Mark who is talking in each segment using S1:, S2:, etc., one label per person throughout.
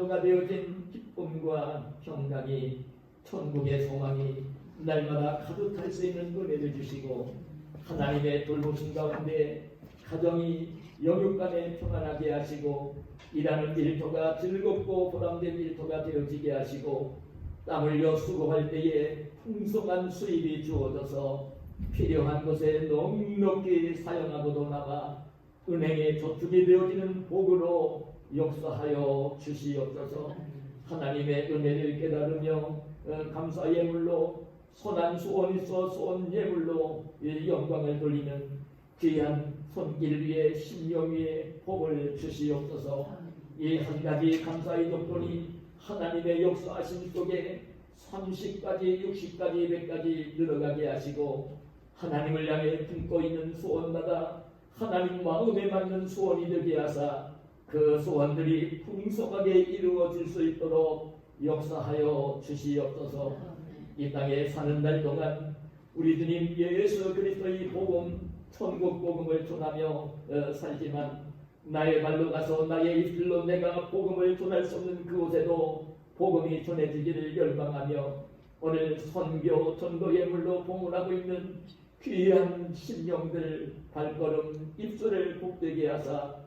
S1: 창조가 되어진 기쁨과 평강이 천국의 소망이 날마다 가득할 수 있는 은혜를 주시고 하나님의 돌보심 가운데 가정이 영육간에 평안하게 하시고 일하는 일터가 즐겁고 보람된 일터가 되어지게 하시고 땀 흘려 수고할 때에 풍성한 수입이 주어져서 필요한 것에 넉넉히 사용하고도 남아 은행에 저축이 되어지는 복으로 역사하여 주시옵소서. 하나님의 은혜를 깨달으며 감사 예물로 선한 소원 있어 소원 예물로 영광을 돌리는 귀한 손길 위에 심령 위에 복을 주시옵소서. 이 한 가지 감사의 조건이 하나님의 역사하심 속에 30가지 60가지 100가지 늘어가게 하시고 하나님을 향해 품고 있는 소원마다 하나님 마음에 맞는 소원이 되게 하사 그 소원들이 풍성하게 이루어질 수 있도록 역사하여 주시옵소서. 이 땅에 사는 날 동안 우리 주님 예수 그리스도의 복음 천국 복음을 전하며 살지만 나의 발로 가서 나의 입술로 내가 복음을 전할 수 없는 그곳에도 복음이 전해지기를 열망하며 오늘 선교 전도 예물로 봉헌하고 있는 귀한 심령들 발걸음 입술을 복되게 하사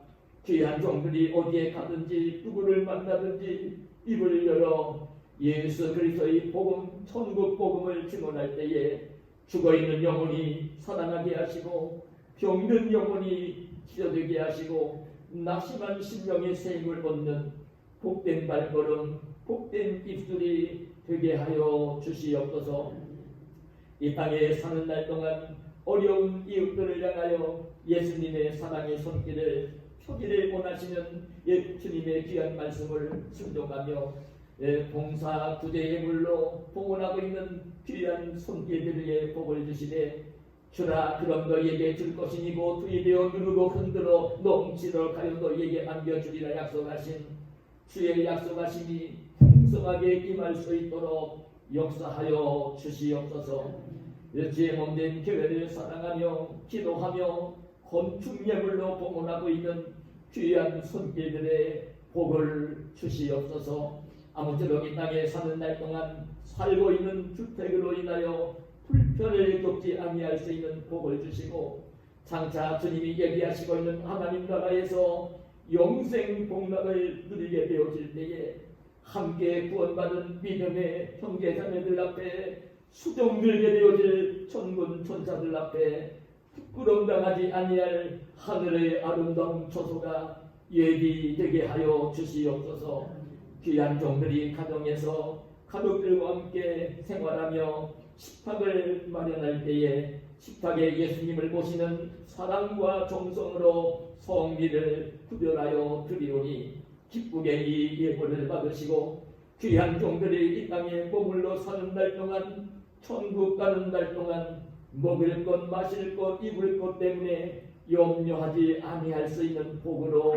S1: 귀한 종들이 어디에 가든지 누구를 만나든지 입을 열어 예수 그리스도의 복음 천국 복음을 증언할 때에 죽어있는 영혼이 살아나게 하시고 병든 영혼이 치료되게 하시고 낙심한 심령의 새 힘을 얻는 복된 발걸음 복된 입술이 되게 하여 주시옵소서. 이 땅에 사는 날 동안 어려운 이웃들을 향하여 예수님의 사랑의 손길을 펴기를 원하시는 주님의 귀한 말씀을 순종하며 봉사 구제 예물로 봉헌하고 있는 귀한 손길들에게 복을 주시되 주라 그럼 너희에게 줄 것이니고 투입되어 누르고 흔들어 넘치도록 하여 너희에게 안겨주리라 약속하신 주의 약속하심이 풍성하게 임할 수 있도록 역사하여 주시옵소서. 주의 몸된 교회를 사랑하며 기도하며 건축 예물로 봉헌하고 있는 귀한 손길들의 복을 주시옵소서. 아무쪼록 이 땅에 사는 날 동안 살고 있는 주택으로 인하여 불편을 겪지 아니할 수 있는 복을 주시고 장차 주님이 예비하시고 있는 하나님 나라에서 영생 복락을 누리게 되어질 때에 함께 구원받은 믿음의 형제자매들 앞에 수종들게 되어질 천군 천사들 앞에 부끄러움 당하지 아니할 하늘의 아름다운 초소가 예비되게 하여 주시옵소서. 귀한 종들이 가정에서 가족들과 함께 생활하며 식탁을 마련할 때에 식탁에 예수님을 모시는 사랑과 정성으로 성미를 구별하여 드리오니 기쁘게 이 예물을 받으시고 귀한 종들이 이 땅에 머물러 사는 날 동안 천국 가는 날 동안 먹을 것 마실 것 입을 것 때문에 염려하지 아니할 수 있는 복으로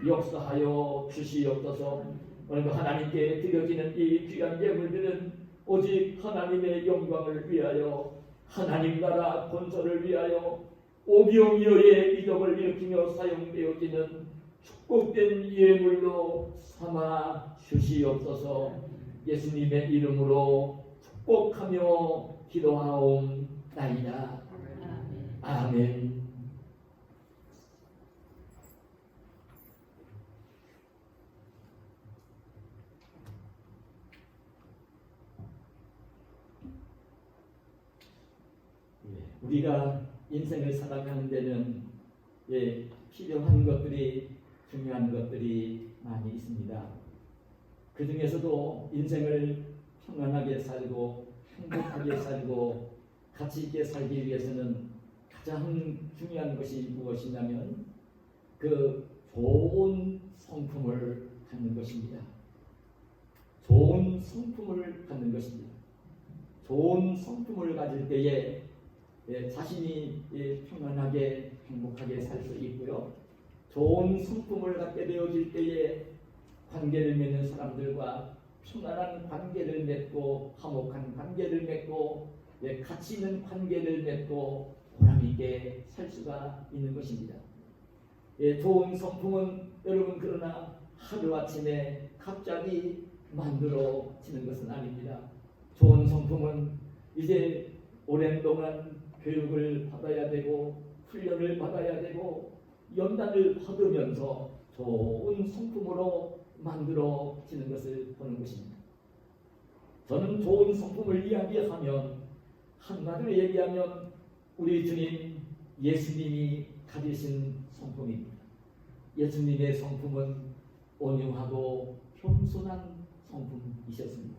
S1: 역사하여 주시옵소서. 오늘도 하나님께 드려지는 이 귀한 예물들은 오직 하나님의 영광을 위하여 하나님 나라 건설을 위하여 오병이어의 이적을 일으키며 사용되어지는 축복된 예물로 삼아 주시옵소서. 예수님의 이름으로 축복하며 기도하옵나이다. 아멘. 우리가 인생을 살아가는 데는 필요한 것들이 중요한 것들이 많이 있습니다. 그 중에서도 인생을 평안하게 살고 행복하게 살고 가치 있게 살기 위해서는 가장 중요한 것이 무엇이냐면 그 좋은 성품을 갖는 것입니다. 좋은 성품을 갖는 것입니다. 좋은 성품을 가질 때에 자신이 평안하게 행복하게 살 수 있고요. 좋은 성품을 갖게 되어질 때에 관계를 맺는 사람들과 평안한 관계를 맺고 화목한 관계를 맺고 가치 있는 관계를 맺고 보람있게 살 수가 있는 것입니다. 좋은 성품은 여러분 그러나 하루아침에 갑자기 만들어지는 것은 아닙니다. 좋은 성품은 이제 오랜 동안 교육을 받아야 되고 훈련을 받아야 되고 연단을 받으면서 좋은 성품으로 만들어지는 것을 보는 것입니다. 저는 좋은 성품을 이야기하면 한마디로 얘기하면 우리 주님 예수님이 가지신 성품입니다. 예수님의 성품은 온유하고 겸손한 성품이셨습니다.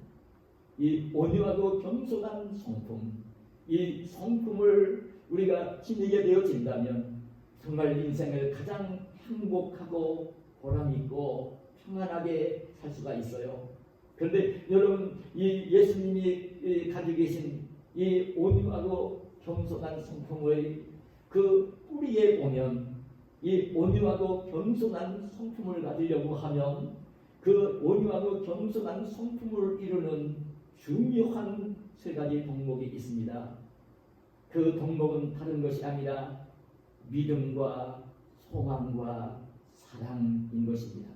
S1: 이 온유하고 겸손한 성품, 이 성품을 우리가 지니게 되어진다면 정말 인생을 가장 행복하고 보람있고 평안하게 살 수가 있어요. 그런데 여러분, 이 예수님이 가지고 계신 이 온유하고 겸손한 성품의 그 뿌리에 보면 이 온유하고 겸손한 성품을 가지려고 하면 그 온유하고 겸손한 성품을 이루는 중요한 세 가지 덕목이 있습니다. 그 덕목은 다른 것이 아니라 믿음과 소망과 사랑인 것입니다.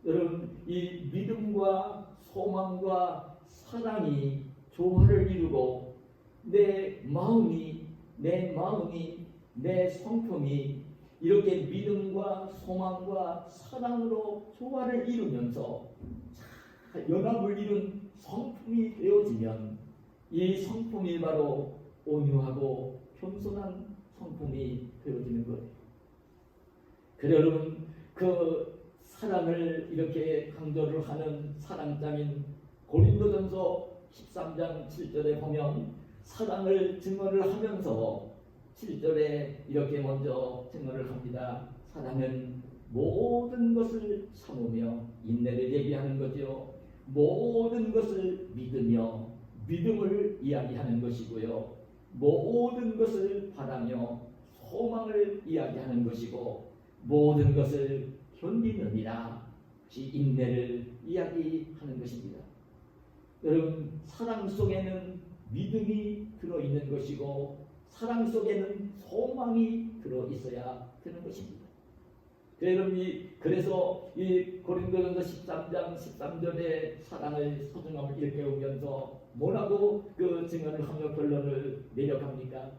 S1: 여러분, 이 믿음과 소망과 사랑이 조화를 이루고 내 마음이 내 성품이 이렇게 믿음과 소망과 사랑으로 조화를 이루면서 연합을 이룬 성품이 되어지면 이 성품이 바로 온유하고 겸손한 성품이 되어지는 거예요. 그래 여러분, 그 사랑을 이렇게 강조를 하는 사랑장인 고린도전서 13장 7절에 보면 사랑을 증언을 하면서 7절에 이렇게 먼저 증언을 합니다. 사랑은 모든 것을 참으며 인내를 얘기하는 거죠. 모든 것을 믿으며 믿음을 이야기하는 것이고요. 모든 것을 바라며 소망을 이야기하는 것이고 모든 것을 견디느니라 인내를 이야기하는 것입니다. 여러분, 사랑 속에는 믿음이 들어있는 것이고 사랑 속에는 소망이 들어있어야 되는 것입니다. 그래서 이 고린도전서 13장 13절의 사랑의 소중함을 일깨우면서 뭐라고 그 증언을 하며 결론을 내려갑니까?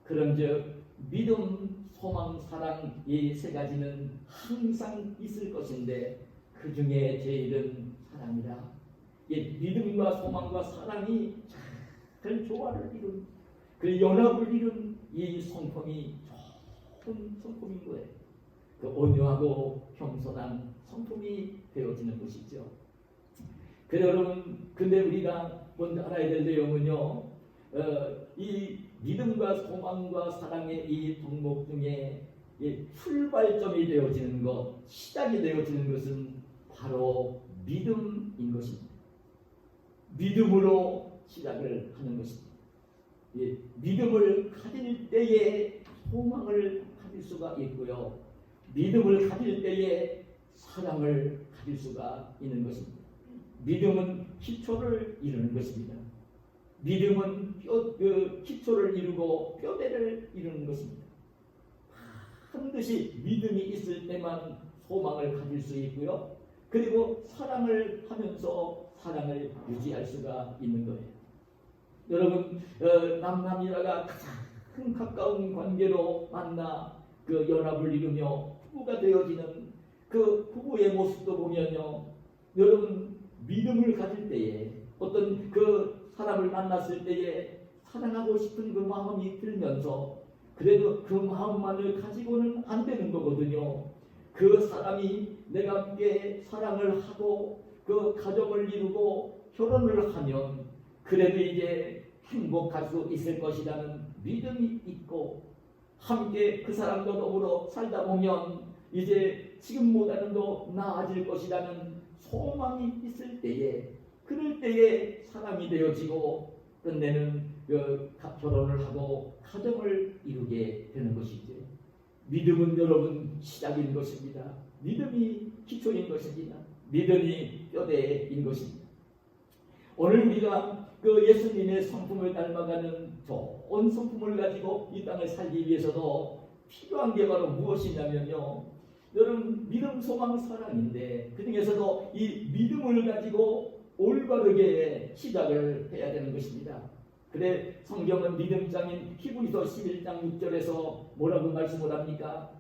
S1: 그런즉 믿음, 소망, 사랑 이 세 가지는 항상 있을 것인데 그 중에 제일은 사랑이라. 믿음과 소망과 사랑이 잘 조화를 이룬 그 연합을 이룬 이 성품이 좋은 성품인 거예요. 그 온유하고 겸손한 성품이 되어지는 것이죠. 그래 여러분, 근데 우리가 먼저 알아야 될 내용은요, 이 믿음과 소망과 사랑의 이 덕목 중에 이 출발점이 되어지는 것, 시작이 되어지는 것은 바로 믿음인 것입니다. 믿음으로 시작을 하는 것입니다. 믿음을 가질 때에 소망을 가질 수가 있고요. 믿음을 가질 때에 사랑을 가질 수가 있는 것입니다. 믿음은 기초를 이루는 것입니다. 믿음은 기초를 이루고 뼈대를 이루는 것입니다. 반드시 믿음이 있을 때만 소망을 가질 수 있고요. 그리고 사랑을 하면서 사랑을 유지할 수가 있는 거예요. 여러분, 남남이라가 가장 가까운 관계로 만나 그 연합을 이루며 부부가 되어지는 그 부부의 모습도 보면요, 여러분, 믿음을 가질 때에 어떤 그 사람을 만났을 때에 사랑하고 싶은 그 마음이 들면서 그래도 그 마음만을 가지고는 안 되는 거거든요. 그 사람이 내가 함께 사랑을 하고 그 가정을 이루고 결혼을 하면 그래도 이제 행복할 수 있을 것이라는 믿음이 있고 함께 그 사람과 더불어 살다 보면 이제 지금보다는 더 나아질 것이라는 소망이 있을 때에 그럴 때에 사람이 되어지고 끝내는 결혼을 하고 가정을 이루게 되는 것이죠. 믿음은 여러분 시작인 것입니다. 믿음이 기초인 것입니다. 믿음이 뼈대인 것입니다. 오늘 우리가 그 예수님의 성품을 닮아가는 좋은 성품을 가지고 이 땅을 살기 위해서도 필요한 게 바로 무엇이냐면요, 여러분 믿음, 소망, 사랑인데 그 중에서도 이 믿음을 가지고 올바르게 시작을 해야 되는 것입니다. 그래 성경은 믿음장인 히브리서 11장 6절에서 뭐라고 말씀을 합니까?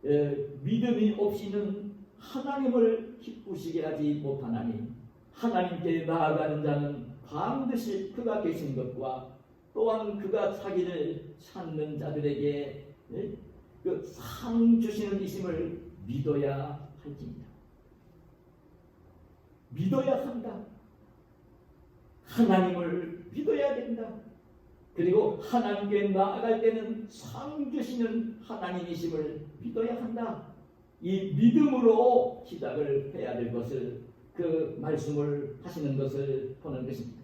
S1: 믿음이 없이는 하나님을 기쁘시게 하지 못하나니 하나님께 나아가는 자는 반드시 그가 계신 것과 또한 그가 자기를 찾는 자들에게 그 상 주시는 이심을 믿어야 할지니라. 믿어야 한다. 하나님을 믿어야 된다. 그리고 하나님께 나아갈 때는 상 주시는 하나님이심을 믿어야 한다. 이 믿음으로 시작을 해야 될 것을 그 말씀을 하시는 것을 보는 것입니다.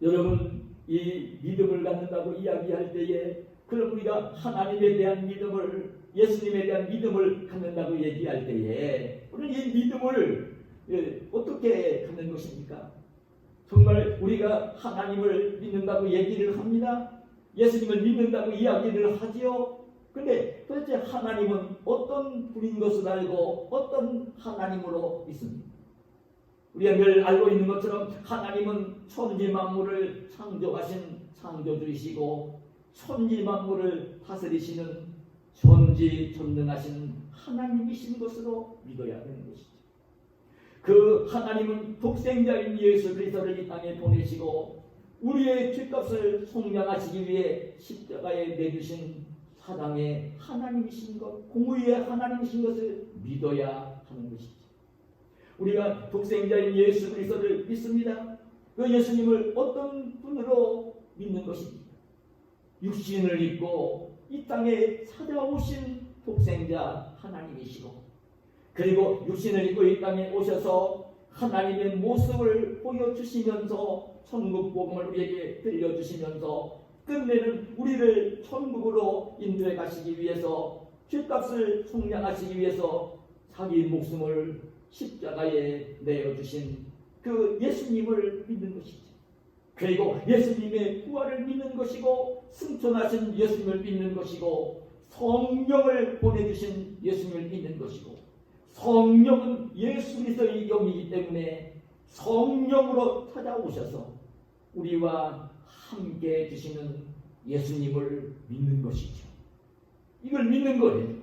S1: 여러분 이 믿음을 갖는다고 이야기할 때에 그럼 우리가 하나님에 대한 믿음을 예수님에 대한 믿음을 갖는다고 얘기할 때에 우리는 이 믿음을 어떻게 갖는 것입니까? 정말 우리가 하나님을 믿는다고 얘기를 합니다. 예수님을 믿는다고 이야기를 하지요. 그런데 도대체 하나님은 어떤 분인 것을 알고 어떤 하나님으로 믿습니까? 우리가 늘 알고 있는 것처럼 하나님은 천지 만물을 창조하신 창조주이시고 천지 만물을 다스리시는 전지전능하신 하나님이신 것으로 믿어야 되는 것이죠. 그 하나님은 독생자인 예수 그리스도를 이 땅에 보내시고 우리의 죄값을 속량하시기 위해 십자가에 내주신 사랑의 하나님이신 것, 공의의 하나님이신 것을 믿어야 하는 것이죠. 우리가 독생자인 예수 그리스도를 믿습니다. 그 예수님을 어떤 분으로 믿는 것입니까? 육신을 입고 이 땅에 찾아오신 독생자 하나님이시고 그리고 육신을 입고 이 땅에 오셔서 하나님의 모습을 보여주시면서 천국 복음을 우리에게 들려주시면서 끝내는 우리를 천국으로 인도해 가시기 위해서 죄값을 속량하시기 위해서 자기 목숨을 십자가에 내어주신 그 예수님을 믿는 것이죠. 그리고 예수님의 부활을 믿는 것이고 승천하신 예수님을 믿는 것이고 성령을 보내주신 예수님을 믿는 것이고 성령은 예수 그리스도의 영이기 때문에 성령으로 찾아오셔서 우리와 함께 해주시는 예수님을 믿는 것이죠. 이걸 믿는 거예요.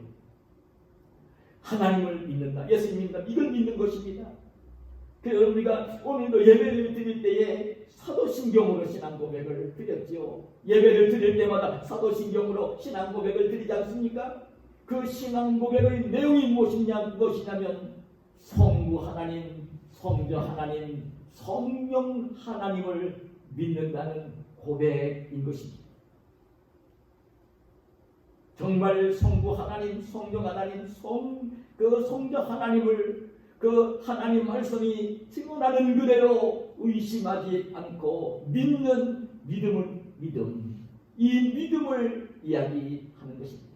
S1: 하나님을 믿는다. 예수님 믿는다. 이걸 믿는 것입니다. 그래서 우리가 오늘도 예배를 드릴 때에 사도신경으로 신앙 고백을 드렸죠. 예배를 드릴 때마다 사도신경으로 신앙 고백을 드리지 않습니까? 그 신앙 고백의 내용이 무엇이냐면 성부 하나님, 성자 하나님, 성령 하나님을 믿는다는 고백인 것입니다. 정말 성부 하나님, 성령 하나님, 성자 하나님을 그 하나님 말씀이 증언하는 그대로 의심하지 않고 믿는 믿음, 이 믿음을 이야기하는 것입니다.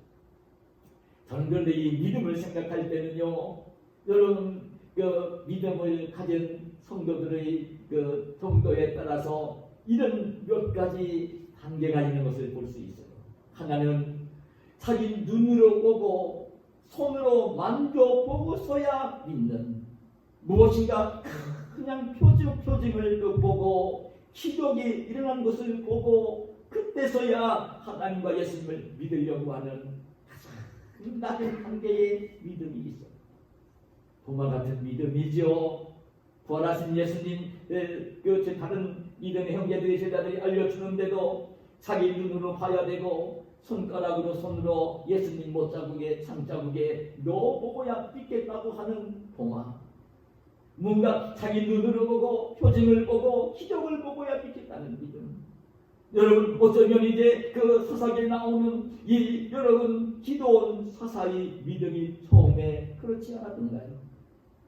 S1: 저는 그런데 이 믿음을 생각할 때는요, 여러분 그 믿음을 가진 성도들의 그 정도에 따라서 이런 몇 가지 단계가 있는 것을 볼 수 있어요. 하나는 자기 눈으로 보고 손으로 만져보고서야 믿는, 무엇인가 그냥 표징을 보고 기적이 일어난 것을 보고 그때서야 하나님과 예수님을 믿으려고 하는 가장 낮은 단계의 믿음이 있어요. 도마 같은 믿음이죠. 부활하신 예수님, 그 다른 믿음의 형제들이 제자들이 알려주는데도 자기 눈으로 봐야 되고 손가락으로 손으로 예수님 못자국에 창자국에 넣어보고야 믿겠다고 하는 도마. 뭔가 자기 눈으로 보고 표징을 보고 기적을 보고야 믿겠다는 믿음. 여러분 어쩌면 이제 그 사사기에 나오는 이 여러분 기도원 사사의 믿음이 처음에 그렇지 않았던가요?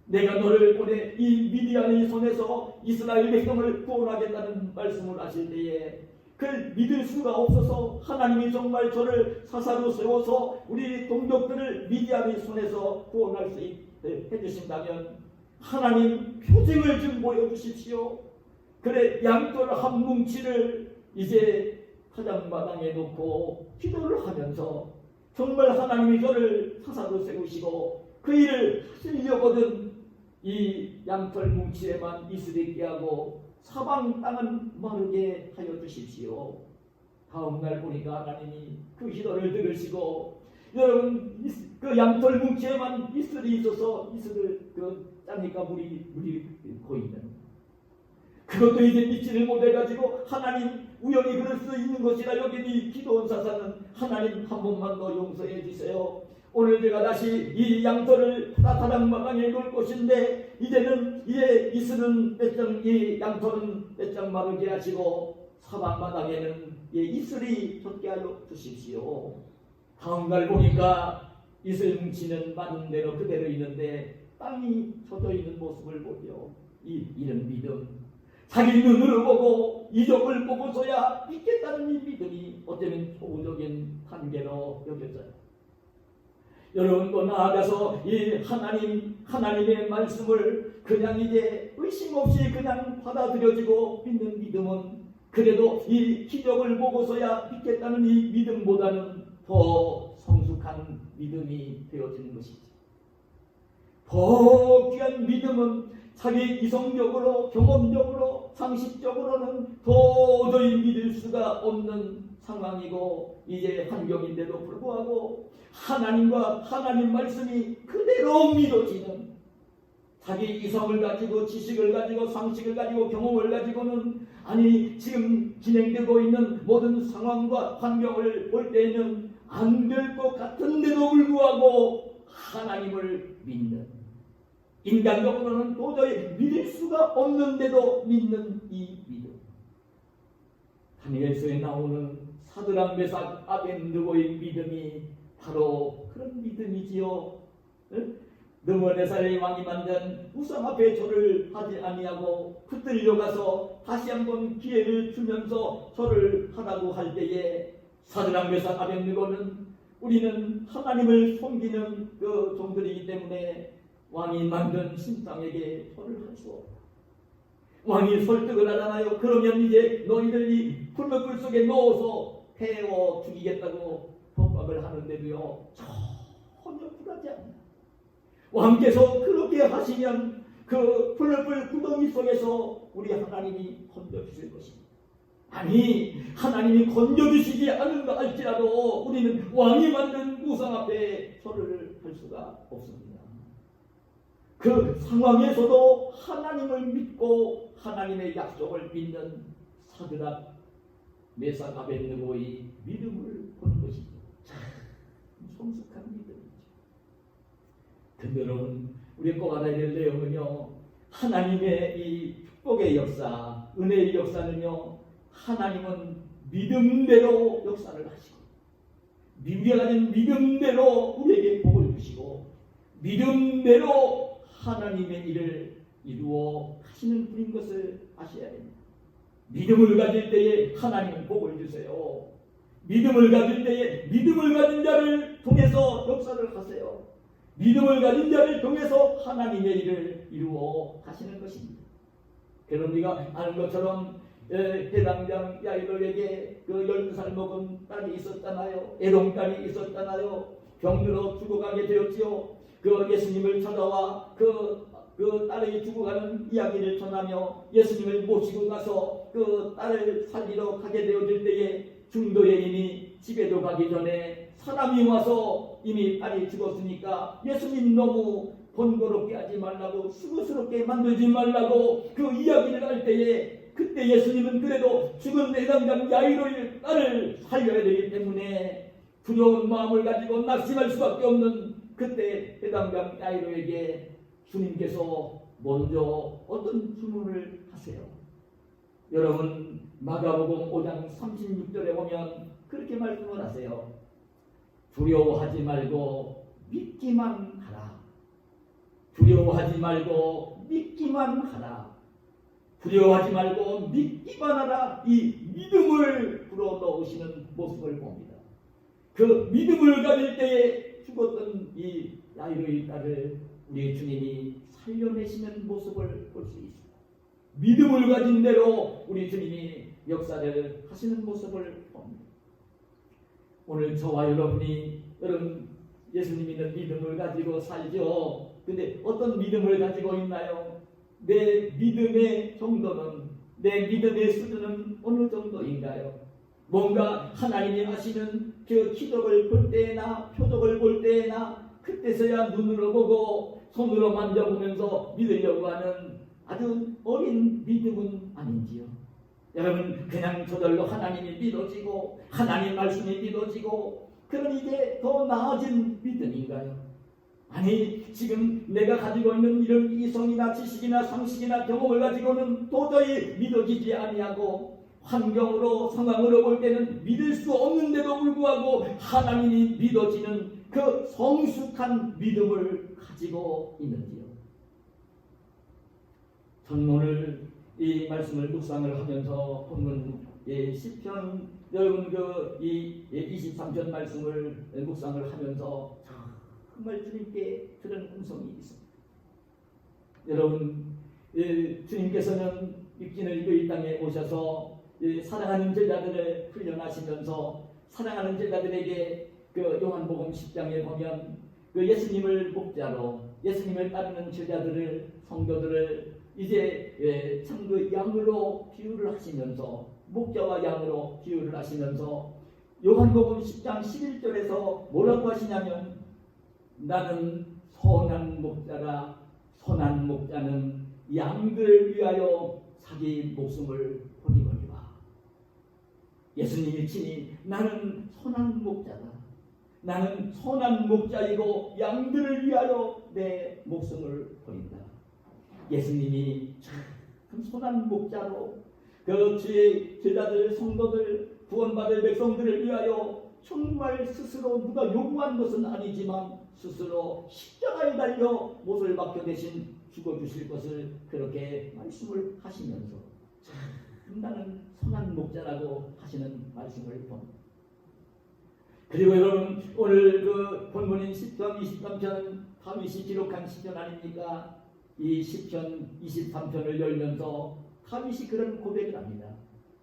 S1: 내가 너를 보내 이 미디안의 손에서 이스라엘 백성을 구원하겠다는 말씀을 하실 때에 그걸 믿을 수가 없어서 하나님이 정말 저를 사사로 세워서 우리 동족들을 미디안의 손에서 구원할 수 있게 해주신다면 하나님 표징을 좀 보여주십시오. 그래 양털 한 뭉치를 이제 화장마당에 놓고 기도를 하면서 정말 하나님이 저를 사사로 세우시고 그 일을 하시려거든 이 양털 뭉치에만 이스라엘게 하고 사방 땅은 마르게 하여 주십시오. 다음날 보니까 하나님이 그 기도를 들으시고 여러분 그 양털 뭉치에만 이슬이 있어서 이슬을 그 짜니까 물이 고이는 그것도 이제 믿지를 못해가지고 하나님 우연히 그럴 수 있는 것이라 여기니 기도원 사사는 하나님 한 번만 더 용서해 주세요. 오늘 제가 다시 이 양털을 다다랑마당에 놓을 것인데 이제는 이제 이슬은 빼장 이 양털은 빼장 마르게 하시고 사방마당에는 이슬이 젖게 하여 주십시오. 다음날 보니까 이슬 뭉치는 많은 대로 그대로 있는데 땅이 젖어 있는 모습을 보며 이런 믿음 자기 눈으로 보고 이적을 보고서야 믿겠다는 이 믿음이 어쩌면 초보적인 한계로 여겨져요. 여러분 또 나아가서 이 하나님의 말씀을 그냥 이제 의심 없이 그냥 받아들여지고 믿는 믿음은 그래도 이 기적을 보고서야 믿겠다는 이 믿음보다는 더 성숙한 믿음이 되어지는 것이죠. 더 귀한 믿음은 자기 이성적으로 경험적으로 상식적으로는 도저히 믿을 수가 없는 상황이고 이제 환경인데도 불구하고 하나님과 하나님 말씀이 그대로 믿어지는 자기 이성을 가지고 지식을 가지고 상식을 가지고 경험을 가지고는 아니 지금 진행되고 있는 모든 상황과 환경을 볼 때는 안 될 것 같은데도 불구하고 하나님을 믿는 인간적으로는 도저히 믿을 수가 없는데도 믿는 이 믿음 다니엘서에 나오는 사드락 메삭 아벳느고의 믿음이 바로 그런 믿음이지요. 느부갓네살의 왕이 만든 우상 앞에 절을 하지 아니하고 붙들려 가서 다시 한번 기회를 주면서 절을 하라고 할 때에 사드락 메삭 아벳느고는 우리는 하나님을 섬기는 그 종들이기 때문에 왕이 만든 신상에게 절을 할 수 없다. 왕이 설득을 하잖아요. 그러면 이제 너희들이 불못불 속에 넣어서 태워 죽이겠다고 법박을 하는데도요 전혀 굴하지 않는다. 왕께서 그렇게 하시면 그 불불 구덩이 속에서 우리 하나님이 건져주실 것입니다. 아니 하나님이 건져주시지 않는다 할지라도 우리는 왕이 만든 우상 앞에 절을 할 수가 없습니다. 그 상황에서도 하나님을 믿고 하나님의 약속을 믿는 사드락 메삭 아벳느고의 믿음을 보는 것입니다. 참 성숙한 믿음이죠. 근데 여러분 우리 꼭 알아야 될 내용은요 하나님의 이 축복의 역사 은혜의 역사는요 하나님은 믿음대로 역사를 하시고 우리가 가진 믿음대로 우리에게 복을 주시고 믿음대로 하나님의 일을 이루어 하시는 분인 것을 아셔야 됩니다. 믿음을 가질 때에 하나님은 복을 주세요. 믿음을 가질 때에 믿음을 가진 자를 통해서 역사를 하세요. 믿음을 가진 자를 통해서 하나님의 일을 이루어 하시는 것입니다. 그럼 우리가 아는 것처럼 해당장 야이로에게 그 12살 먹은 딸이 있었잖아요. 애동딸이 있었잖아요. 병들어 죽어가게 되었지요. 그 예수님을 찾아와 그 딸이 죽어가는 이야기를 전하며 예수님을 모시고 가서 그 딸을 살리러 가게 되어질 때에 중도에 이미 집에도 가기 전에 사람이 와서 이미 딸이 죽었으니까 예수님 너무 번거롭게 하지 말라고 수고스럽게 만들지 말라고 그 이야기를 할 때에 그때 예수님은 그래도 죽은 내당장 야이로의 딸을 살려야 되기 때문에 두려운 마음을 가지고 낙심할 수밖에 없는 그때 해당장 야이로에게 주님께서 먼저 어떤 주문을 하세요? 여러분 마가복음 5장 36절에 보면 그렇게 말씀을 하세요. 두려워하지 말고 믿기만 하라. 두려워하지 말고 믿기만 하라. 두려워하지 말고 믿기만 하라. 이 믿음을 불어넣으시는 모습을 봅니다. 그 믿음을 가질 때에 죽었던 이 야이로의 딸을 우리 주님이 살려내시는 모습을 볼 수 있습니다. 믿음을 가진 대로 우리 주님이 역사를 하시는 모습을 봅니다. 오늘 저와 여러분이 여러분 예수님 믿는 믿음을 가지고 살죠. 근데 어떤 믿음을 가지고 있나요? 내 믿음의 정도는, 내 믿음의 수준은 어느 정도인가요? 뭔가 하나님이 하시는 그 기적을 볼 때나 표적을 볼 때나 그때서야 눈으로 보고 손으로 만져보면서 믿으려고 하는 아주 어린 믿음은 아닌지요? 여러분 그냥 저절로 하나님이 믿어지고 하나님 말씀이 믿어지고 그런 이제 더 나아진 믿음인가요? 아니 지금 내가 가지고 있는 이런 이성이나 지식이나 상식이나 경험을 가지고는 도저히 믿어지지 아니하고 환경으로 상황으로 볼 때는 믿을 수 없는데도 불구하고 하나님이 믿어지는 그 성숙한 믿음을 가지고 있는지요? 저는 오늘 이 말씀을 묵상을 하면서 본문 시편 여러분 이 23편 말씀을 묵상을 하면서 정말 주님께 들은 음성이 있습니다. 여러분 주님께서는 육신을 이 땅에 오셔서 사랑하는 제자들을 훈련하시면서 사랑하는 제자들에게 그 요한복음 10장에 보면 그 예수님을 목자로 예수님을 따르는 제자들을 성도들을 이제 참 그 양으로 비유를 하시면서 목자와 양으로 비유를 하시면서 요한복음 10장 11절에서 뭐라고 하시냐면 나는 선한 목자라 선한 목자는 양들을 위하여 자기 목숨을 버리거니와. 예수님이 친히 나는 선한 목자다. 나는 선한 목자이고 양들을 위하여 내 목숨을 버린다. 예수님이 참 선한 목자로 그 주의 제자들 성도들 구원받을 백성들을 위하여 정말 스스로 누가 요구한 것은 아니지만 스스로 십자가에 달려 못을 박혀 대신 죽어주실 것을 그렇게 말씀을 하시면서 참 나는 선한 목자라고 하시는 말씀을 봅니다. 그리고 여러분 오늘 그 본문인 시편 23편 다윗이 기록한 시편 아닙니까? 이 시편 23편을 열면서 다윗이 그런 고백을 합니다.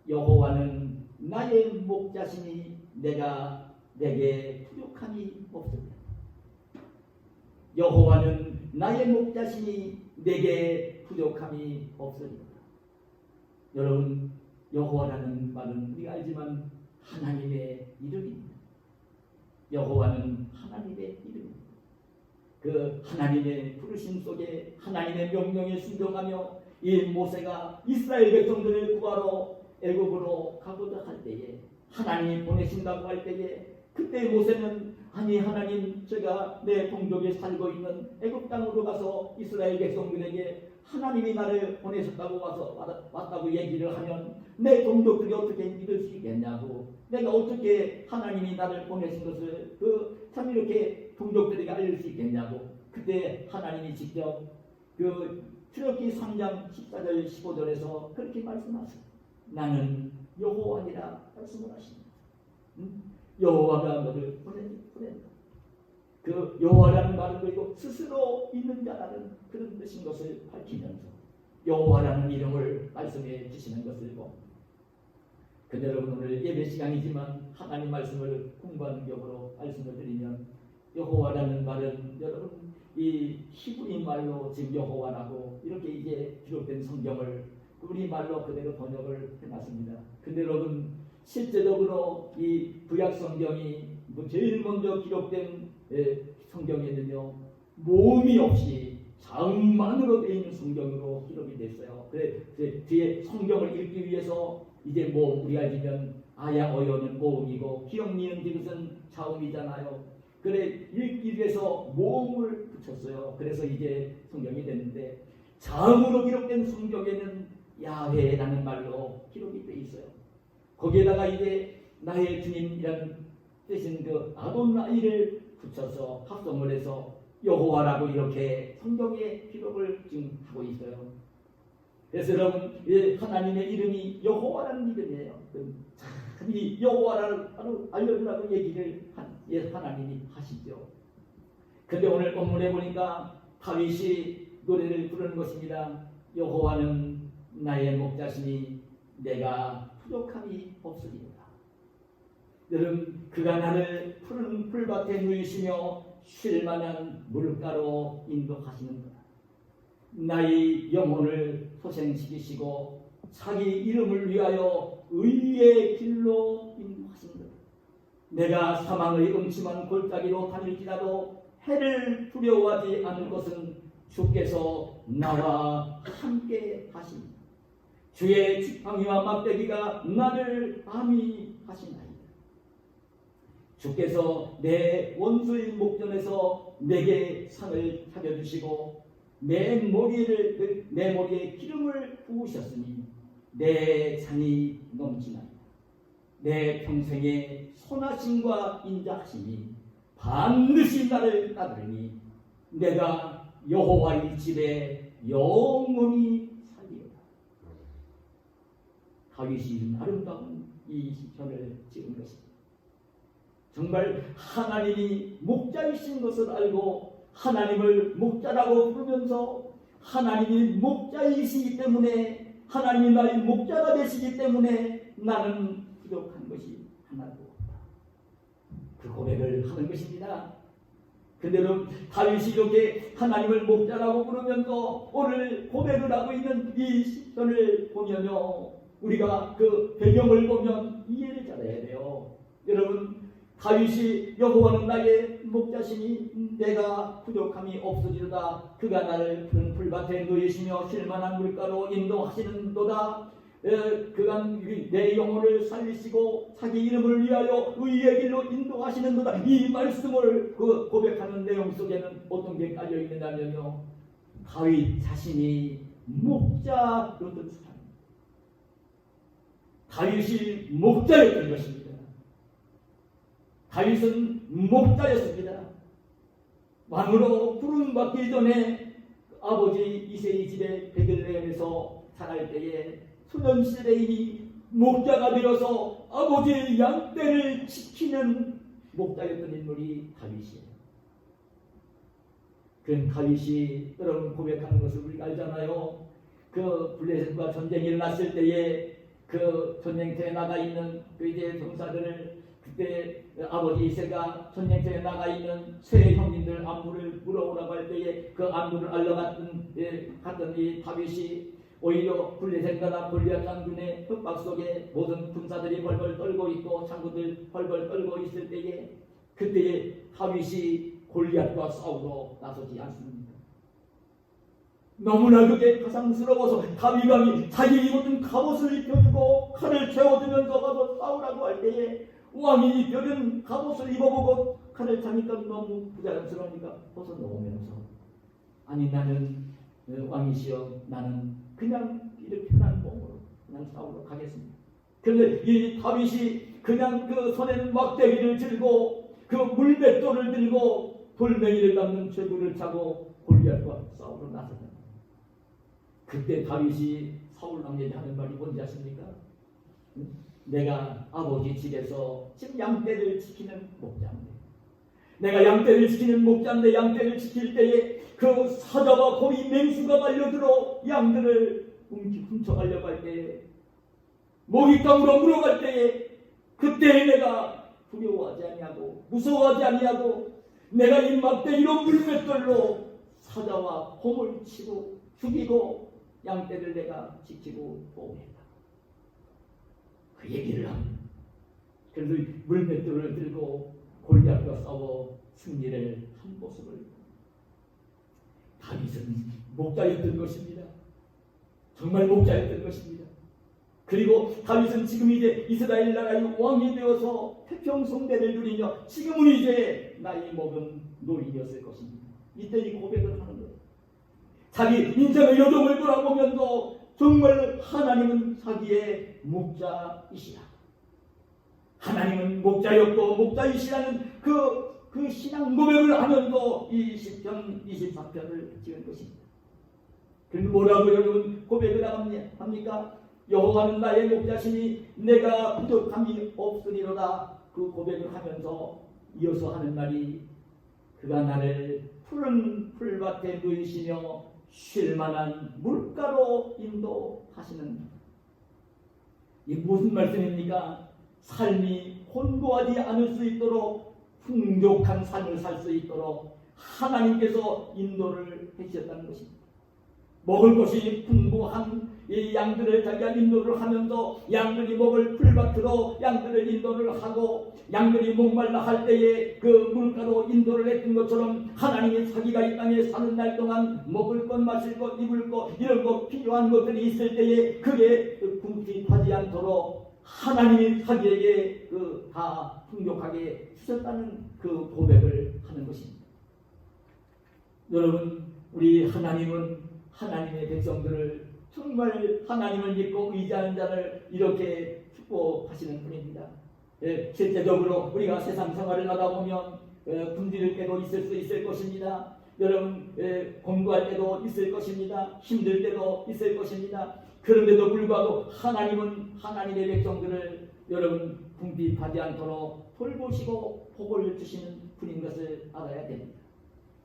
S1: 여호와는 나의 목자시니 내게 부족함이 없습니다. 여호와는 나의 목자시니 내게 부족함이 없으리라. 여러분 여호와라는 말은 우리가 알지만 하나님의 이름입니다. 여호와는 하나님의 이름입니다. 그 하나님의 부르심 속에 하나님의 명령에 순종하며 이 모세가 이스라엘 백성들을 구하러 애굽으로 가고자 할 때에 하나님이 보내신다고 할 때에 그때 모세는 아니 하나님 제가 내 동족에 살고 있는 애굽 땅으로 가서 이스라엘 백성들에게 하나님이 나를 보내셨다고 왔다고 얘기를 하면 내 동족들이 어떻게 믿을 수 있겠냐고 내가 어떻게 하나님이 나를 보내신 것을 참 이렇게 동족들에게 알릴 수 있겠냐고 그때 하나님이 직접 출애굽기 3장 14절 15절에서 그렇게 말씀하세요. 나는 여호와니라 말씀을 하십니다. 여호와가 너를 보낸다. 그 여호와라는 말은 그리고 스스로 있는 자라는 그런 뜻인 것을 밝히면서 여호와라는 이름을 말씀해 주시는 것을 봅니다. 근데 여러분 오늘 예배 시간이지만 하나님 말씀을 공부하는 격으로 말씀을 드리면 여호와라는 말은 여러분 이 히브리 말로 지금 여호와라고 이렇게 이제 기록된 성경을 우리 말로 그대로 번역을 해놨습니다. 근데 여러분 실제적으로 이 구약 성경이 제일 먼저 기록된 성경에는요 모음이 없이 자음만으로 되어 있는 성경으로 기록이 됐어요. 그래 뒤에 성경을 읽기 위해서 이제 우리 알지면 아야 어여는 모음이고 기억 니은 디귿은 자음이잖아요. 그래 읽기 위해서 모음을 붙였어요. 그래서 이제 성경이 됐는데 자음으로 기록된 성경에는 야훼라는 말로 기록이 돼 있어요. 거기에다가 이제 나의 주님이라는 뜻인 그 아도나이를 붙여서 합성을 해서 여호와라고 이렇게 성경에 기록을 지금 하고 있어요. 그래서 여러분 하나님의 이름이 여호와라는 이름이에요. 이 여호와를 알려주라고 얘기를 하나님이 하시죠. 근데 오늘 본문에 보니까 다윗이 노래를 부르는 것입니다. 여호와는 나의 목자시니 내가 부족함이 없으리로다. 여러분, 그가 나를 푸른 풀밭에 누이시며 쉴만한 물가로 인도하시는 거다. 나의 영혼을 소생시키시고 자기 이름을 위하여 의의 길로 인도하신다. 내가 사망의 음침한 골짜기로 다닐지라도 해를 두려워하지 않을 것은 주께서 나와 함께 하십니다. 주의 지팡이와 막대기가 나를 안위하시나이다. 주께서 내 원수의 목전에서 내게 상을 차려주시고 내 머리에 기름을 부으셨으니 내 잔이 넘치나이다. 내 평생에 선하심과 인자하심이 반드시 나를 따르니 내가 여호와의 집에 영원히 살리오다. 다윗이 아름다운 이 시편을 지은 것입니다. 정말 하나님이 목자이신 것을 알고 하나님을 목자라고 부르면서 하나님이 목자이시기 때문에, 하나님이 나의 목자가 되시기 때문에 나는 부족한 것이 하나도 없다. 그 고백을 하는 것입니다. 그대로 다윗이 이렇게 하나님을 목자라고 부르면서 오늘 고백을 하고 있는 이 시편을 보면요, 우리가 그 배경을 보면 이해를 잘해야 돼요. 여러분, 다윗이 여호와는 나의 목자시니 내가 부족함이 없으리로다. 그가 나를 푸른 풀밭에 누이시며 쉴만한 물가로 인도하시는도다. 그가 내 영혼을 살리시고 자기 이름을 위하여 의의 길로 인도하시는도다. 이 말씀을 고백하는 내용 속에는 어떤 게 깔려 있느냐면요, 다윗 자신이 목자였던 사람, 다윗이 목자였던 것입니다. 다윗은 목자였습니다. 왕으로 부름받기 전에 아버지 이새의 집에 베들레헴에서 자랄 때에 소년시절에 이미 목자가 되어서 아버지의 양떼를 지키는 목자였던 인물이 다윗이에요. 그 다윗이 여러분 고백하는 것을 우리가 알잖아요. 그 블레셋과 전쟁이 일어났을 때에 그 전쟁터에 나가 있는 그 이제 병사들을, 그때 아버지 이새가 전쟁터에 나가 있는 세 형님들 안부를 물어오라고 할 때에 그 안부를 알려갔던 이 다윗이 오히려 블레셋과 골리앗 장군의 협박 속에 모든 군사들이 벌벌 떨고 있고 장군들 벌벌 떨고 있을 때에 그때에 다윗이 골리앗과 싸우러 나서지 않습니다. 너무나 그게 가상스러워서 다윗 왕이 자기 입었던 갑옷을 입혀주고 칼을 채워주면서 가서 싸우라고 할 때에 왕이 입혀준 갑옷을 입어보고 칼을 차니까 너무 부자연스러우니까 벗어놓으면서, 아니 나는 왕이시여, 나는 그냥 이렇게 편한 몸으로 그냥 싸우러 가겠습니다. 그런데 이 다윗이 그냥 그 손에는 막대기를 들고 그 물맷돌을 들고 돌멩이를 담는 쇠구를 차고 골리앗과 싸우러 나섰다. 그때 다윗이 사울 왕에게 하는 말이 뭔지 아십니까? 내가 아버지 집에서 지금 양떼를 지키는 목자인데, 내가 양떼를 지키는 목자인데 양떼를 지킬 때에 그 사자와 거위 맹수가 달려들어 양들을 훔쳐가려고 할 때에, 먹잇감으로 물어갈 때에, 그때 내가 두려워하지 아니하고 무서워하지 아니하고 내가 이 막대기로 물맷돌로 사자와 곰을 치고 죽이고 양떼를 내가 지키고 보호했다. 그 얘기를 합니다. 그래서 물맷돌을 들고 골리앗과 싸워 승리를 한 모습을, 다윗은 목자였던 것입니다. 정말 목자였던 것입니다. 그리고 다윗은 지금 이제 이스라엘 나라의 왕이 되어서 태평성대를 누리며 지금은 이제 나이 먹은 노인이었을 것입니다. 이때 이 고백을 하는 거예요. 자기 인생의 여정을 돌아보면서 정말 하나님은 자기의 목자이시다, 하나님은 목자였고 목자이시라는 그 신앙 고백을 하면서 이 시편 24편을 지은 것입니다. 그런데 뭐라고 여러분 고백을 합니까? 여호와는 나의 목자시니 내가 부족함이 없으리로다. 그 고백을 하면서 이어서 하는 말이, 그가 나를 푸른 풀밭에 누이시며 쉴만한 물가로 인도하시는, 이 무슨 말씀입니까? 삶이 혼고하지 않을 수 있도록 풍족한 삶을 살 수 있도록 하나님께서 인도를 해주셨다는 것입니다. 먹을 것이 풍부한 이 양들을 자기가 인도를 하면서 양들이 먹을 풀밭으로 양들을 인도를 하고 양들이 목말라 할 때에 그 물가로 인도를 했던 것처럼 하나님이 자기가 이 땅에 사는 날 동안 먹을 것, 마실 것, 입을 것 이런 것 필요한 것들이 있을 때에 그게 궁핍하지 않도록 하나님이 자기에게 다 풍족하게 주셨다는 그 고백을 하는 것입니다. 여러분, 우리 하나님은 하나님의 백성들을 정말 하나님을 믿고 의지하는 자를 이렇게 축복하시는 분입니다. 실제적으로 우리가 세상 생활을 하다 보면 굶주릴 때도 있을 수 있을 것입니다. 여러분, 공부할 때도 있을 것입니다. 힘들 때도 있을 것입니다. 그런데도 불구하고 하나님은 하나님의 백성들을 여러분 궁핍하지 않도록 돌보시고 복을 주시는 분인 것을 알아야 됩니다.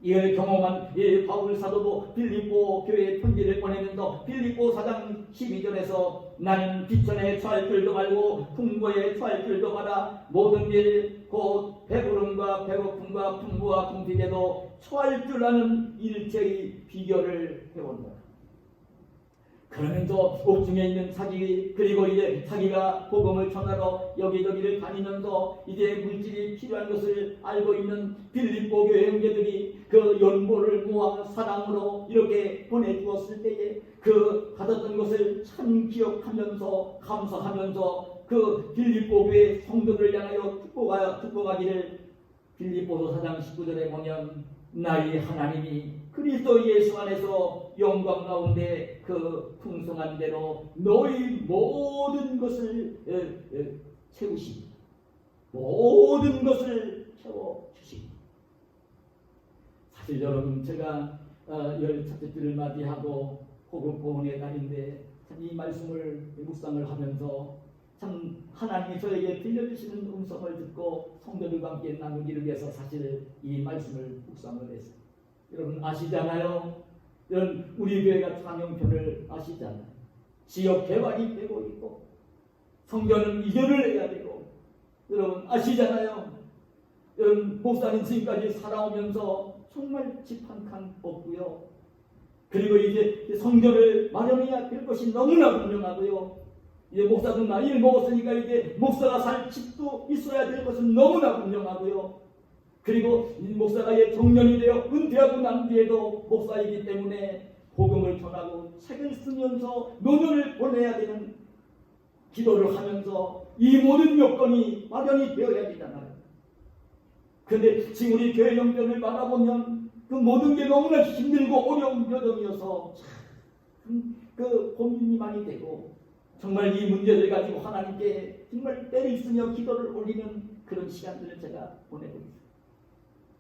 S1: 이걸 경험한 바울 사도도 빌립보 교회에 편지를 보내면서 빌립보 4장 12절에서 나는 비천에 처할 줄도 알고 풍부에 처할 줄도 알아 모든 일 곧 배부름과 배고픔과 풍부와 궁핍에도 처할 줄 아는 일체의 비결을 배운다. 그러면서 옥중에 있는 자기 그리고 이제 자기가 복음을 전하러 여기저기를 다니면서 이제 물질이 필요한 것을 알고 있는 빌립보 교회 형제들이 그 연보를 모아 사랑으로 이렇게 보내주었을 때에 그 받았던 것을 참 기억하면서 감사하면서 그 빌립보 교회 성도를 향하여 축복하기를 빌립보서 4장 19절에 보면 나의 하나님이 그리스도 예수 안에서 영광 가운데 그 풍성한 대로 너희 모든 것을 채우시니 모든 것을 채워주시니. 사실 여러분 제가 열 첫째 주를 맞이하고 호국보훈에 다닌데 이 말씀을 묵상을 하면서 참 하나님이 저에게 들려주시는 음성을 듣고 성도들과 함께 나누기를 위해서 사실 이 말씀을 묵상을 했어요. 여러분 아시잖아요. 여러분 우리 교회가 찬양편을 아시잖아요. 지역 개발이 되고 있고 성전은 이전을 해야 되고 여러분 아시잖아요. 여러분 목사님 지금까지 살아오면서 정말 집 한 칸 없고요. 그리고 이제 성전을 마련해야 될 것이 너무나 분명하고요. 이제 목사도 나이를 먹었으니까 이제 목사가 살 집도 있어야 될 것은 너무나 분명하고요. 그리고 목사가 정년이 되어 은퇴하고 난 뒤에도 목사이기 때문에 복음을 전하고 책을 쓰면서 노년을 보내야 되는 기도를 하면서 이 모든 요건이 마련이 되어야 되잖아요. 그런데 지금 우리 교회 형편을 바라보면 그 모든 게 너무나 힘들고 어려운 여정이어서 참 그 고민이 많이 되고 정말 이 문제를 가지고 하나님께 정말 때를 있으며 기도를 올리는 그런 시간들을 제가 보내고 있어요.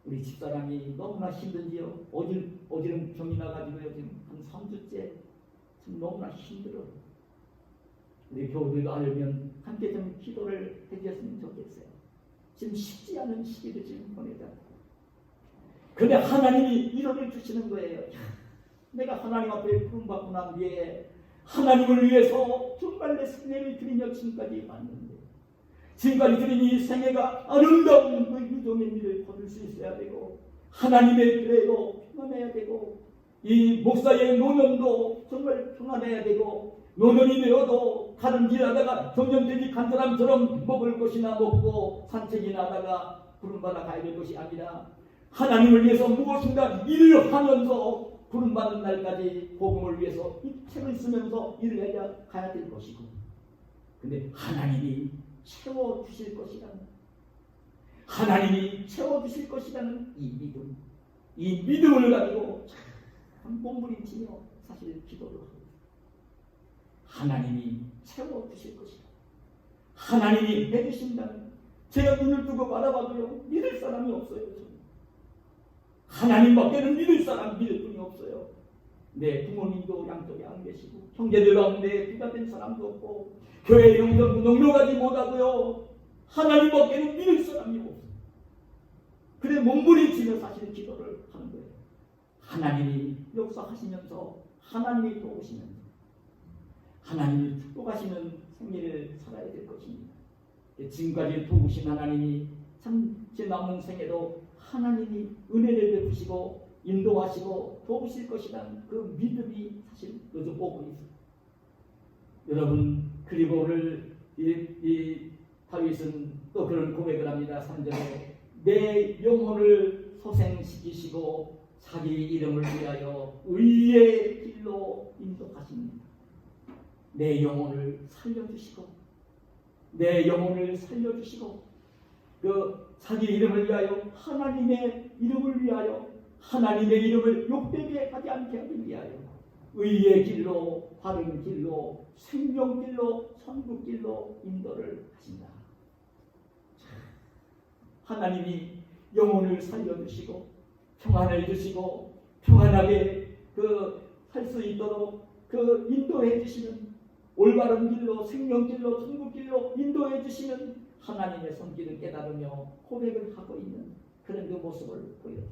S1: 우리 집사람이 너무나 힘든지요. 어지럼 병이 나가지고요. 지금 한 3주째 지금 너무나 힘들어요. 우리 교우들도 알면 함께 좀 기도를 해주셨으면 좋겠어요. 지금 쉽지 않은 시기를 지금 보내잖아요. 그런데 하나님이 위로를 주시는 거예요. 내가 하나님 앞에 부름받고 난 뒤에 하나님을 위해서 정말 내 생애를 드리며 지금까지 왔는데 지금까지 드린 이 생애가 아름다운 그 유종의 일을 거둘 수 있어야 되고 하나님의 교회도 평안해야 되고 이 목사의 노년도 정말 평안해야 되고 노년이 되어도 다른 길 하다가 정년되지 간 사람처럼 먹을 것이나 먹고 산책이나 하다가 부름받아 가야 될 것이 아니라 하나님을 위해서 무엇인가 일을 하면서 부름받는 날까지 복음을 위해서 이 책을 쓰면서 일을 해야 가야 될 것이고 근데 하나님이 채워주실 것이라는 하나님이 채워주실 것이라는 이 믿음을 가지고 참 몸부림치며 사실 기도를 하고 하나님이 채워주실 것이다. 하나님이 해주신다면 제가 눈을 뜨고 바라봐도요 믿을 사람이 없어요. 저는. 하나님밖에는 믿을 분이 없어요. 내 부모님도 양쪽에 안 계시고 형제들 가운데 비가 된 사람도 없고 교회 영성도 농락하지 못하고요. 하나님밖에는 믿을 사람이 없어요. 그래 몸부림치며 사실 기도를 하는 거예요. 하나님이 역사하시면서 하나님이 도우시면서 하나님이 축복하시는 생애를 살아야 될 것입니다. 지금까지 도우신 하나님이 참 제 남은 생에도 하나님이 은혜를 베푸시고 인도하시고 도우실 것이라는 그 믿음이 사실 요즘 오고 있어요. 여러분, 그리고 오늘 이 다윗은 또 그런 고백을 합니다. 3절에 내 영혼을 소생시키시고 자기 이름을 위하여 의의 길로 인도하십니다. 내 영혼을 살려주시고 내 영혼을 살려주시고 그 자기 이름을 위하여 하나님의 이름을 위하여 하나님의 이름을 욕되게 하지 않게 하기 위하여 의의 길로 바른 길로 생명 길로 천국 길로 인도를 하신다. 하나님이 영혼을 살려주시고 평안을 주시고 평안하게 살 수 있도록 인도해 주시는 올바른 길로 생명 길로 천국 길로 인도해 주시는 하나님의 손길을 깨달으며 고백을 하고 있는 그런 그 모습을 보여요.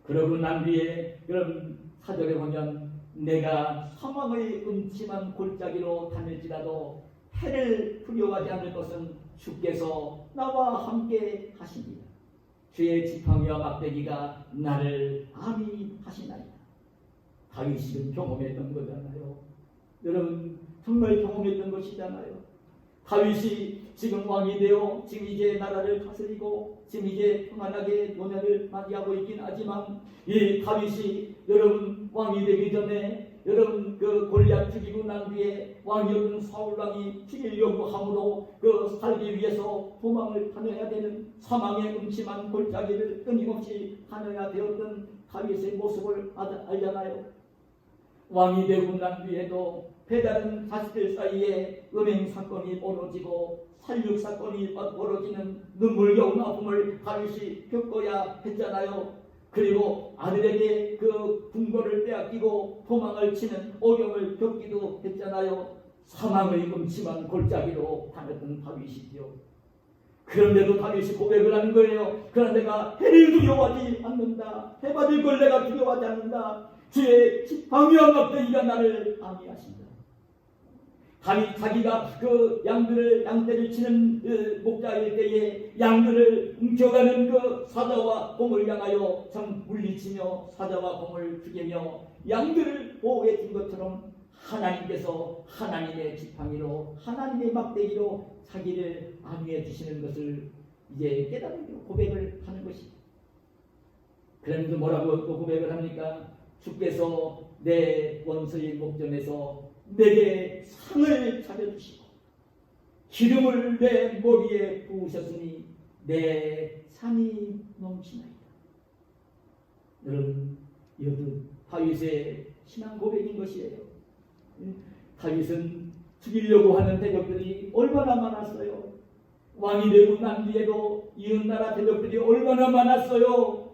S1: 그러고 난 뒤에 그런 4절에 보면 내가 사망의 음침한 골짜기로 다닐지라도 해를 두려워하지 않을 것은 주께서 나와 함께 하십니다. 주의 지팡이와 막대기가 나를 안위하시나이다. 다윗이 경험했던 거잖아요. 여러분, 정말 경험했던 것이잖아요. 다윗이 지금 왕이 되어 지금 이제 나라를 다스리고 지금 이제 평안하게 노년을 맞이하고 있긴 하지만 이 다윗이 여러분 왕이 되기 전에 여러분 그 골리앗 죽이고 난 뒤에 왕이었던 사울 왕이 죽이려고 함으로 살기 위해서 도망을 다녀야 되는 사망의 음침한 골짜기를 끊임없이 다녀야 되었던 다윗의 모습을 알잖아요. 왕이 되고 난 뒤에도 배다른 자식들 사이에 음행 사건이 벌어지고 살육 사건이 벌어지는 눈물겨운 아픔을 다윗이 겪어야 했잖아요. 그리고 아들에게 그 궁궐을 빼앗기고 도망을 치는 어려움을 겪기도 했잖아요. 사망의 음침한 골짜기로 다녔던 다윗이지요. 그런데도 다윗이 고백을 하는 거예요. 그러나 내가 해를 두려워하지 않는다. 해 받을 걸 내가 두려워하지 않는다. 주의 지팡이와 막대기가 나를 안위하신다. 다윗 자기가 그 양떼를 치는 목자일 때에 양들을 훔쳐가는 그 사자와 곰을 향하여 참 물리치며 사자와 곰을 죽이며 양들을 보호해 준 것처럼 하나님께서 하나님의 지팡이로 하나님의 막대기로 자기를 안위해 주시는 것을 이제 깨닫고 고백을 하는 것입니다. 그런데 뭐라고 또 고백을 합니까? 주께서 내 원수의 목전에서 내게 상을 차려주시고 기름을 내 머리에 부으셨으니 내 상이 넘치나이다. 여러분, 이것도 다윗의 신앙 고백인 것이에요. 다윗은 죽이려고 하는 대적들이 얼마나 많았어요. 왕이 되고 난 뒤에도 이웃나라 대적들이 얼마나 많았어요.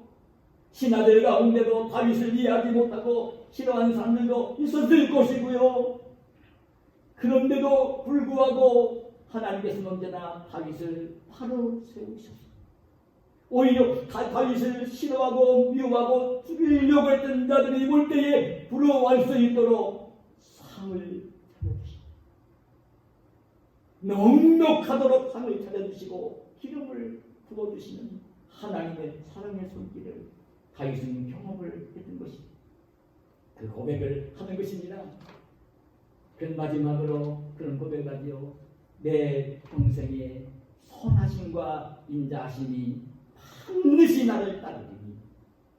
S1: 신하들 가운데도 다윗을 이해하지 못하고 싫어하는 사람들도 있었을 것이고요. 그런데도 불구하고 하나님께서는 언제나 다윗을 바로 세우셨습니다. 오히려 다윗을 싫어하고 미워하고 죽이려고 했던 자들이 올 때에 부러워할 수 있도록 상을 차려주시고 넉넉하도록 상을 차려주시고 기름을 부어주시는 하나님의 사랑의 손길을 다윗은 경험을 했던 것입니다. 그 고백을 하는 것입니다. 그 마지막으로 그런 고백을 하지요. 내 평생에 선하심과 인자하심이 반드시 나를 따르리니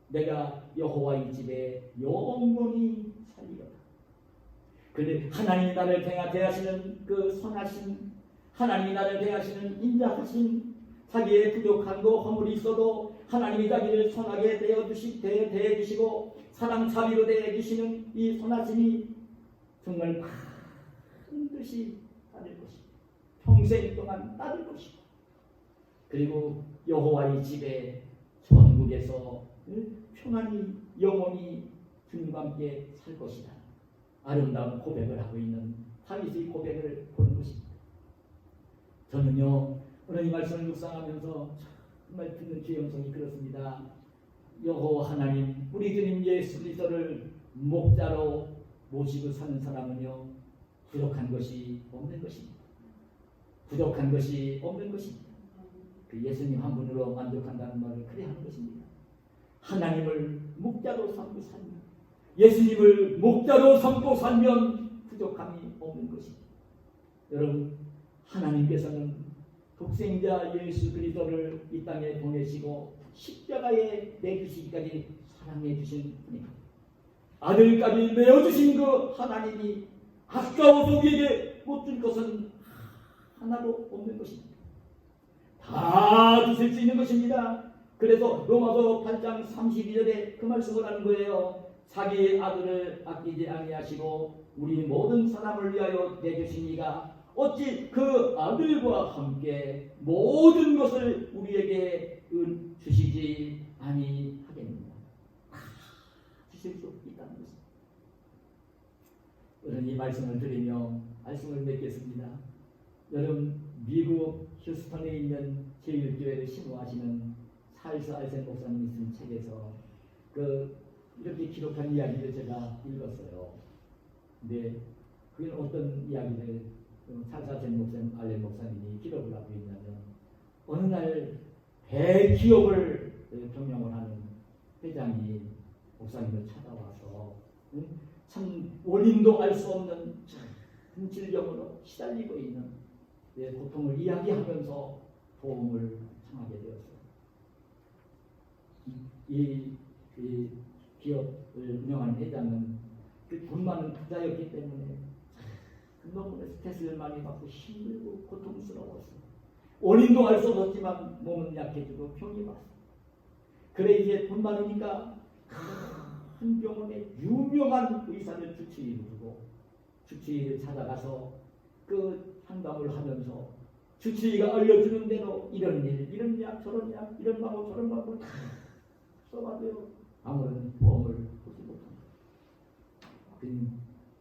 S1: 내가 여호와의 집에 영원히 살리로다. 그런데 하나님이 나를 대하시는 그 선하심, 하나님이 나를 대하시는 인자하심, 자기의 부족함도 허물이 있어도 하나님이 자기를 선하게 대해주시고 사랑 자비로 대해주시는 이 선하심이 정말 반드시 따를 것이고 평생 동안 따를 것이고 그리고 여호와의 집에 천국에서 평안히 영원히 주님과 함께 살 것이다. 아름다운 고백을 하고 있는 다윗의 고백을 보는 것입니다. 저는요 오늘 이 말씀을 묵상하면서 정말 듣는 주의 음성이 그렇습니다. 여호와 하나님, 우리 주님 예수 그리스도를 목자로 모시고 사는 사람은요 부족한 것이 없는 것입니다. 부족한 것이 없는 것입니다. 그 예수님 한 분으로 만족한다는 말을 그래 하는 것입니다. 하나님을 목자로 삼고 살면, 예수님을 목자로 삼고 살면 부족함이 없는 것입니다. 여러분, 하나님께서는 독생자 예수 그리스도를 이 땅에 보내시고 십자가에 내주시기까지 사랑해 주신 분입니다. 아들까지 내어주신 그 하나님이 아까워서 우리에게 못 줄 것은 하나도 없는 것입니다. 다 주실 수 있는 것입니다. 그래서 로마서 8장 32절에 그 말씀을 하는 거예요. 자기의 아들을 아끼지 아니하시고 우리 모든 사람을 위하여 내주시니가 어찌 그 아들과 함께 모든 것을 우리에게 주시지 아니하겠느냐. 주실 수 있다는 것입니다. 여러분, 이 말씀을 드리며 말씀을 맺겠습니다. 여러분, 미국 휴스턴에 있는 제1교회를 신호하시는 찰스 알센 목사님이 쓴 책에서 이렇게 기록한 이야기를 제가 읽었어요. 근데 그게 어떤 이야기를 찰스 알센 알렌 목사님이 기록을 하고 있냐면, 어느 날 대기업을 경영을 하는 회장이 목사님을 찾아와서 참 원인도 알 수 없는 큰 질병으로 시달리고 있는 고통을 이야기하면서 도움을 청하게 되었어요. 이 기업을 운영하는 회장은 돈 많은 부자였기 때문에 너무 스트레스를 많이 받고 힘들고 고통스러웠어요. 원인도 알 수 없었지만 몸은 약해지고 병이 왔어요. 그래 이제 돈 많으니까 큰 병원에 유명한 의사를 주치의를 두고 주치의를 찾아가서 그 상담을 하면서 주치의가 알려주는 대로 이런 일, 이런 약, 저런 약, 이런 방법, 저런 방법을 다 써봐도요 아무런 보험을 보지 못합니다. 그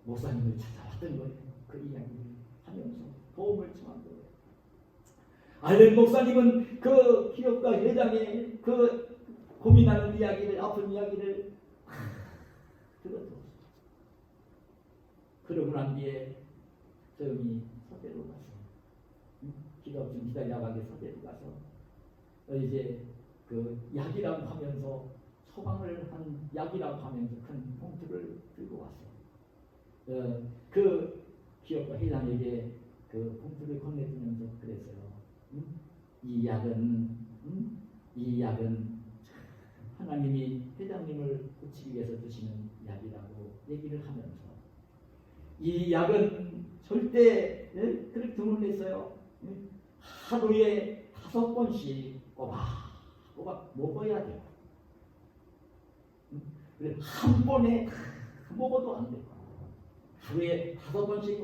S1: 목사님을 찾아왔던 거예요. 그 이야기를 하면서 도움을 청한 거예요. 알렌 목사님은 그 기업가 회장의 그 고민하는 이야기를, 아픈 이야기를 들었죠. 그러고 난 뒤에 조용히 서대로 가서 기도 좀 기다려가게 서대로 가서 이제 그 약이라고 하면서 처방을 한 약이라고 하면서 큰 봉투를 들고 왔어요. 그 기업가 회장에게 그 봉투를 건네주면서 그랬어요. 이 약은 하나님이 회장님을 고치기 위해서 주시는 약이라고 얘기를 하면서 이 약은 절대 그렇게 주문했어요. 하루에 5번씩 꼬박꼬박 먹어야 돼요. 한 번에 먹어도 안 돼요. 하루에 5번씩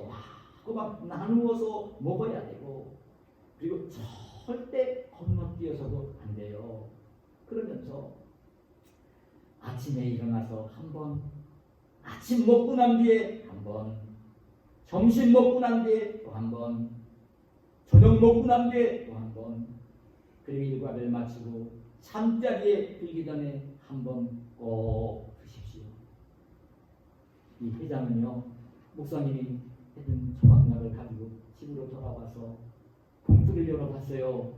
S1: 꼬박꼬박 나누어서 먹어야 되고, 그리고 절대 건너뛰어서도 안 돼요. 그러면서 아침에 일어나서 한 번, 아침 먹고 난 뒤에 한 번, 점심 먹고 난 뒤에 또 한 번, 저녁 먹고 난 뒤에 또 한 번, 그리고 일과를 마치고 잠자리에 들기 전에 한 번 꼭 드십시오. 이 회장은요, 목사님이 해준 처방약을 가지고 집으로 돌아와서 봉투를 열어봤어요.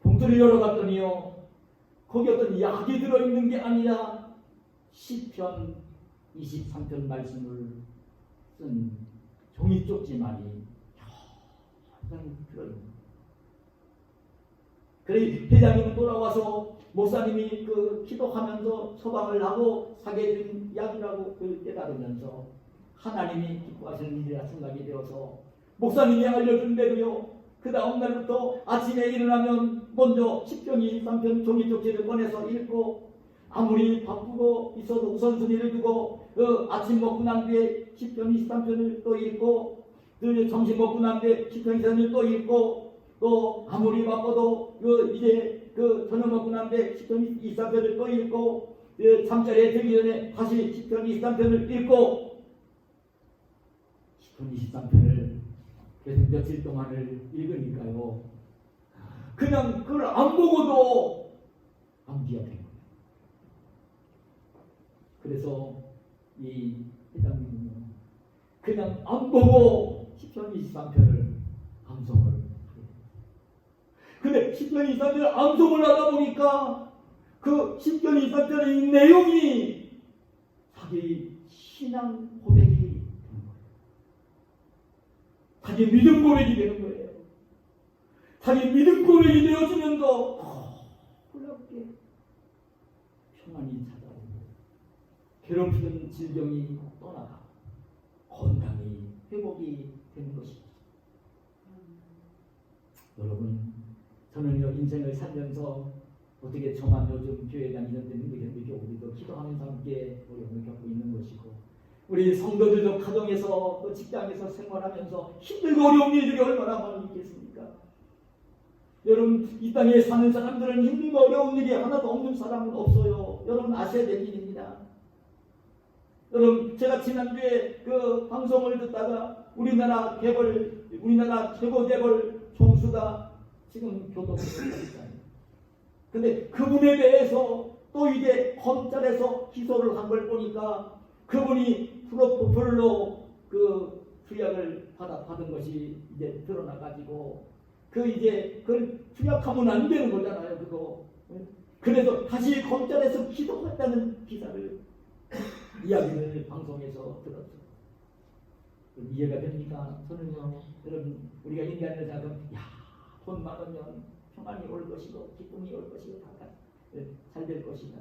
S1: 봉투를 열어봤더니요, 거기 어떤 약이 들어있는 게 아니라 시편 23편 말씀을 쓴 종이 쪽지만이 항상 들어있는. 그래 회장님은 돌아와서 목사님이 그 기도하면서 처방을 하고 사게 된 약이라고 깨달으면서 하나님이 기뻐하시는 일이라 생각이 되어서 목사님이 알려준 대로요, 그 다음 날부터 아침에 일어나면 먼저 시편 23편 종이 쪽지를 꺼내서 읽고, 아무리 바쁘고 있어도 우선순위를 두고 아침 먹고 난 뒤에 시편 23편을 또 읽고, 점심 먹고 난 뒤에 시편 23편을 또 읽고, 또 아무리 바빠도 이제 저녁 먹고 난 뒤에 시편 23편을 또 읽고, 잠자리에 들기 전에 다시 시편 23편을 읽고, 시편 23편을 그래서 며칠 동안을 읽으니까요, 그냥 그걸 안 보고도 안 기억해요. 그래서 이 회장님은 그냥 안 보고 시편 23편을 암송을 해요. 근데 10편 23절 암송을 하다 보니까 그 10편 23절의 내용이 자기 신앙 고백이 되는 거예요. 자기 믿음 고백이 되는 거예요. 자기 믿음 고백이 되어지면서 놀랍게 평안이 찾아오고 괴롭히던 질병이 떠나가 건강이 회복이 되는 것입니다. 여러분, 저는요 인생을 살면서 어떻게 저만 요즘 교회 다니는데 힘들게 우리도 기도하면서 함께 어려움을 겪고 있는 것이고, 우리 성도들도 가정에서 또 직장에서 생활하면서 힘들고 어려운 일들이 얼마나 많이 있겠습니까? 여러분, 이 땅에 사는 사람들은 힘들고 어려운 일이 하나도 없는 사람은 없어요. 여러분 아셔야 될 일입니다. 여러분, 제가 지난주에 그 방송을 듣다가 우리나라 최고 재벌 총수가 지금 교도소에 있어요. 근데 그분에 대해서 또 이제 검찰에서 기소를 한 걸 보니까 그분이 프로포폴로 그 투약을 받은 것이 이제 드러나가지고 그걸 투약하면 안 되는 거잖아요, 그거. 그래서 다시 검찰에서 기소했다는 기사를 이야기를 방송에서 들었어요. 이해가 됩니까? 저는요, 여러분, 우리가 인간을 생각하면 돈 많으면 평안이 올 것이고 기쁨이 올 것이고 다 잘 될 것이다.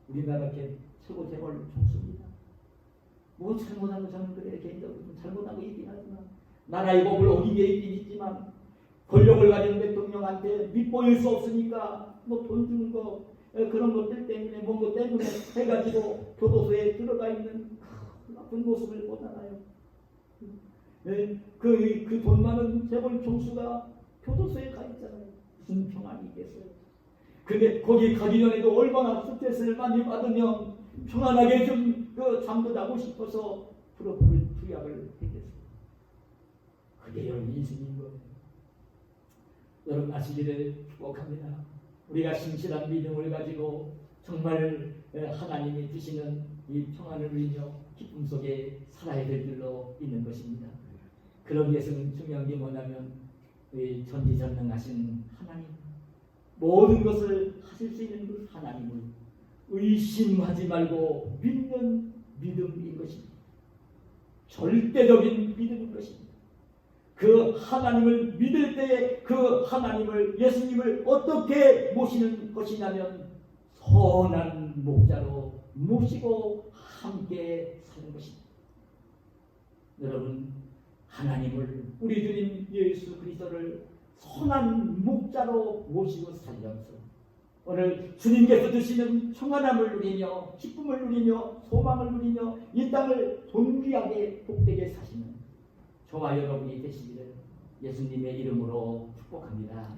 S1: 우리나라 최고 재벌 총수입니다. 뭐 잘못한 거 저는 그래 개인적으로 잘못한 거 있긴 하지만 나라의 법을 어긴 게 있긴 있지만 권력을 가진 대통령한테 밑보일 수 없으니까 뭐 돈 주는 거 그런 것들 때문에 뭔가 때문에 해가지고 교도소에 들어가 있는 나쁜 모습을 보잖아요. 그 돈 많은 재벌 총수가 교도소에 가 있잖아요. 무슨 평안이 있겠어요? 근데 거기 가기 전에도 얼마나 스트레스를 많이 받으면 평안하게 좀 잠도 자고 싶어서 프로포폴 투약을 했겠어요. 그게 여러분 인생인 거예요. 여러분 아시기를 축복합니다. 우리가 신실한 믿음을 가지고 정말 하나님이 주시는 이 평안을 누리며 기쁨 속에 살아야 될 줄로 믿는 것입니다. 그러기 위해서는 중요한 게 뭐냐면 전지전능하신 하나님, 모든 것을 하실 수 있는 그 하나님을 의심하지 말고 믿는 믿음인 것입니다. 절대적인 믿음인 것입니다. 그 하나님을 믿을 때에 그 하나님을, 예수님을 어떻게 모시는 것이냐면 선한 목자로 모시고 함께 사는 것입니다. 여러분, 하나님을, 우리 주님 예수 그리스도를 선한 목자로 모시고 살면서 오늘 주님께서 주시는 평안함을 누리며 기쁨을 누리며 소망을 누리며 이 땅을 존귀하게 복되게 사시는 저와 여러분이 되시기를 예수님의 이름으로 축복합니다.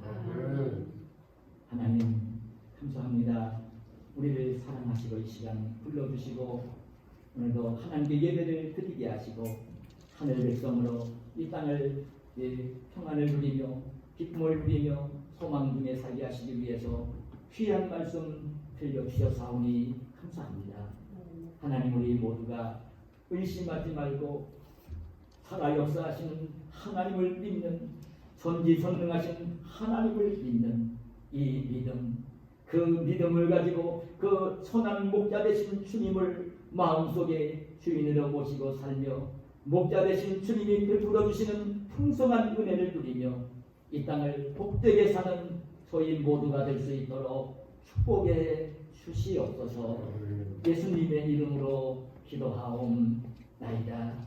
S1: 하나님 감사합니다. 우리를 사랑하시고 이 시간 불러주시고 오늘도 하나님께 예배를 드리게 하시고 하늘 백성으로 이 땅을 평안을 누리며 기쁨을 누리며 소망 중에 살게 하시기 위해서 귀한 말씀 들려주셔사오니 감사합니다. 하나님, 우리 모두가 의심하지 말고 살아 역사하시는 하나님을 믿는, 전지전능하신 하나님을 믿는 이 믿음, 그 믿음을 가지고 그 선한 목자 되신 주님을 마음속에 주인으로 모시고 살며 목자 되신 주님이 베풀어 주시는 풍성한 은혜를 누리며 이 땅을 복되게 사는 저희 모두가 될 수 있도록 축복해 주시옵소서. 예수님의 이름으로 기도하옵나이다.